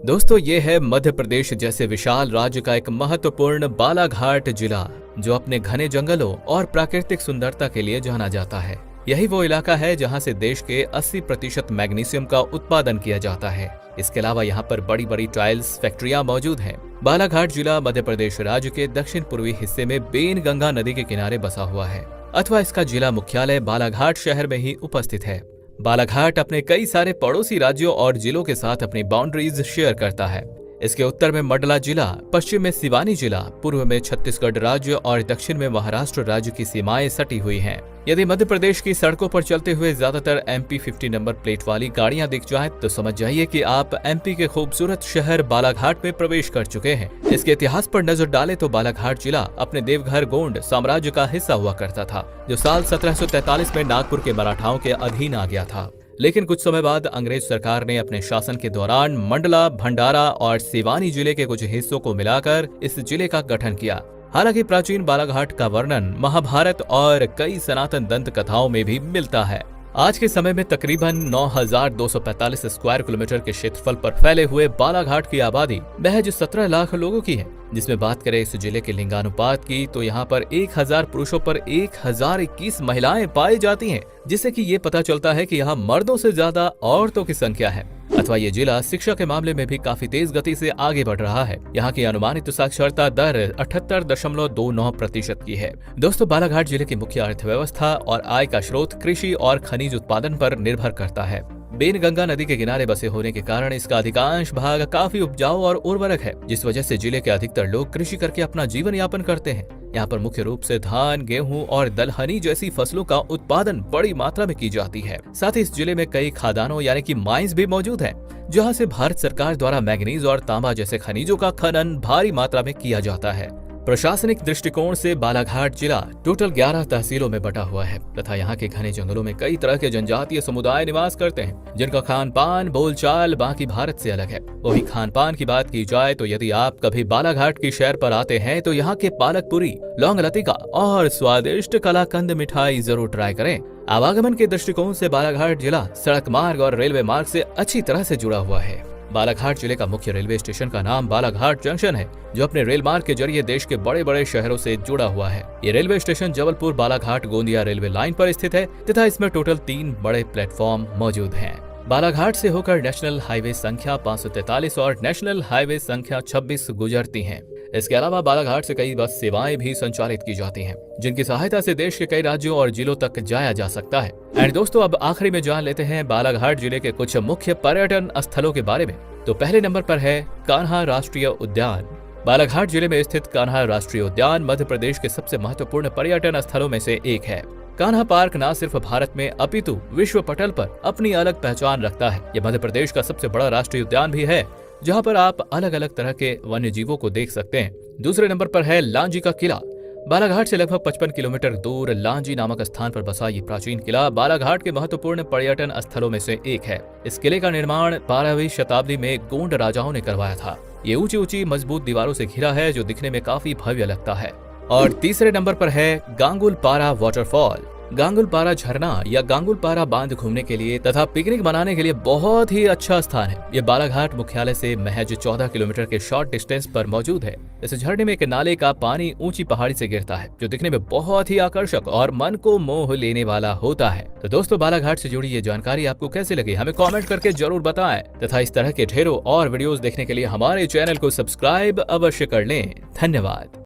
दोस्तों ये है मध्य प्रदेश जैसे विशाल राज्य का एक महत्वपूर्ण बालाघाट जिला, जो अपने घने जंगलों और प्राकृतिक सुंदरता के लिए जाना जाता है। यही वो इलाका है जहां से देश के 80% मैग्नीशियम का उत्पादन किया जाता है। इसके अलावा यहाँ पर बड़ी बड़ी टाइल्स फैक्ट्रियां मौजूद हैं। बालाघाट जिला मध्य प्रदेश राज्य के दक्षिण पूर्वी हिस्से में बेनगंगा नदी के किनारे बसा हुआ है, अथवा इसका जिला मुख्यालय बालाघाट शहर में ही उपस्थित है। बालाघाट अपने कई सारे पड़ोसी राज्यों और जिलों के साथ अपनी बाउंड्रीज शेयर करता है। इसके उत्तर में मंडला जिला, पश्चिम में सिवानी जिला, पूर्व में छत्तीसगढ़ राज्य और दक्षिण में महाराष्ट्र राज्य की सीमाएं सटी हुई हैं। यदि मध्य प्रदेश की सड़कों पर चलते हुए ज्यादातर MP 50 नंबर प्लेट वाली गाड़ियां दिख जाएं, तो समझ जाइए कि आप MP के खूबसूरत शहर बालाघाट में प्रवेश कर चुके हैं। इसके इतिहास पर नजर डालें तो बालाघाट जिला अपने देवघर गोंड साम्राज्य का हिस्सा हुआ करता था, जो साल 1743 में नागपुर के मराठाओं के अधीन आ गया था। लेकिन कुछ समय बाद अंग्रेज सरकार ने अपने शासन के दौरान मंडला, भंडारा और सिवानी जिले के कुछ हिस्सों को मिलाकर इस जिले का गठन किया। हालांकि प्राचीन बालाघाट का वर्णन महाभारत और कई सनातन दंत कथाओं में भी मिलता है। आज के समय में तकरीबन 9,245 स्क्वायर किलोमीटर के क्षेत्रफल पर फैले हुए बालाघाट की आबादी महज 17 लाख लोगों की है। जिसमें बात करें इस जिले के लिंगानुपात की, तो यहाँ पर 1000 पुरुषों पर 1021 महिलाएं पाई जाती हैं, जिससे कि ये पता चलता है कि यहाँ मर्दों से ज्यादा औरतों की संख्या है। अथवा ये जिला शिक्षा के मामले में भी काफी तेज गति से आगे बढ़ रहा है। यहाँ की अनुमानित साक्षरता दर 78.29% की है। दोस्तों, बालाघाट जिले की मुख्य अर्थव्यवस्था और आय का स्रोत कृषि और खनिज उत्पादन पर निर्भर करता है। बेनगंगा नदी के किनारे बसे होने के कारण इसका अधिकांश भाग काफी उपजाऊ और उर्वरक है, जिस वजह से जिले के अधिकतर लोग कृषि करके अपना जीवन यापन करते हैं। यहाँ पर मुख्य रूप से धान, गेहूं और दलहनी जैसी फसलों का उत्पादन बड़ी मात्रा में की जाती है। साथ ही इस जिले में कई खादानों यानी कि माइंस भी मौजूद हैं, जहाँ से भारत सरकार द्वारा मैग्नीज और तांबा जैसे खनिजों का खनन भारी मात्रा में किया जाता है। प्रशासनिक दृष्टिकोण से बालाघाट जिला टोटल 11 तहसीलों में बटा हुआ है तथा यहाँ के घने जंगलों में कई तरह के जनजातीय समुदाय निवास करते हैं, जिनका खान पान बोलचाल बाकी भारत से अलग है। वही खान पान की बात की जाए तो यदि आप कभी बालाघाट की शहर पर आते हैं तो यहाँ के पालक पूरी, लौंग लतिका और स्वादिष्ट कलाकंद मिठाई जरूर ट्राई करें। आवागमन के दृष्टिकोण से बालाघाट जिला सड़क मार्ग और रेलवे मार्ग से अच्छी तरह से जुड़ा हुआ है। बालाघाट जिले का मुख्य रेलवे स्टेशन का नाम बालाघाट जंक्शन है, जो अपने रेल मार्ग के जरिए देश के बड़े बड़े शहरों से जुड़ा हुआ है। ये railway station Jabalpur Balaghat Gondia railway line पर स्थित है तथा इसमें टोटल 3 बड़े प्लेटफॉर्म मौजूद हैं। बालाघाट से होकर नेशनल हाईवे संख्या 543 और नेशनल हाईवे संख्या 26 गुजरती हैं। इसके अलावा बालाघाट से कई बस सेवाएं भी संचालित की जाती हैं, जिनकी सहायता से देश के कई राज्यों और जिलों तक जाया जा सकता है। एंड दोस्तों, अब आखिरी में जान लेते हैं बालाघाट जिले के कुछ मुख्य पर्यटन स्थलों के बारे में। तो पहले नंबर पर है कान्हा राष्ट्रीय उद्यान। बालाघाट जिले में स्थित कान्हा राष्ट्रीय उद्यान मध्य प्रदेश के सबसे महत्वपूर्ण पर्यटन स्थलों में से एक है। कान्हा पार्क न सिर्फ भारत में अपितु विश्व पटल पर अपनी अलग पहचान रखता है। यह मध्य प्रदेश का सबसे बड़ा राष्ट्रीय उद्यान भी है, जहां पर आप अलग अलग तरह के वन्य जीवों को देख सकते हैं। दूसरे नंबर पर है लांजी का किला। बालाघाट से लगभग 55 किलोमीटर दूर लांजी नामक स्थान पर बसा ये प्राचीन किला बालाघाट के महत्वपूर्ण पर्यटन स्थलों में से एक है। इस किले का निर्माण 12वीं शताब्दी में गोंड राजाओं ने करवाया था। ये ऊंची ऊंची मजबूत दीवारों से घिरा है, जो दिखने में काफी भव्य लगता है। और तीसरे नंबर पर है गांगुलपारा वाटरफॉल। गांगुलपारा झरना या गांगुलपारा बांध घूमने के लिए तथा पिकनिक मनाने के लिए बहुत ही अच्छा स्थान है। ये बालाघाट मुख्यालय से महज 14 किलोमीटर के शॉर्ट डिस्टेंस पर मौजूद है। इस झरने में एक नाले का पानी ऊंची पहाड़ी से गिरता है, जो दिखने में बहुत ही आकर्षक और मन को मोह लेने वाला होता है। तो दोस्तों, बालाघाट से जुड़ी ये जानकारी आपको कैसी लगी, हमें कमेंट करके जरूर बताएं तथा इस तरह के ढेरों और वीडियोस देखने के लिए हमारे चैनल को सब्सक्राइब अवश्य कर लें। धन्यवाद।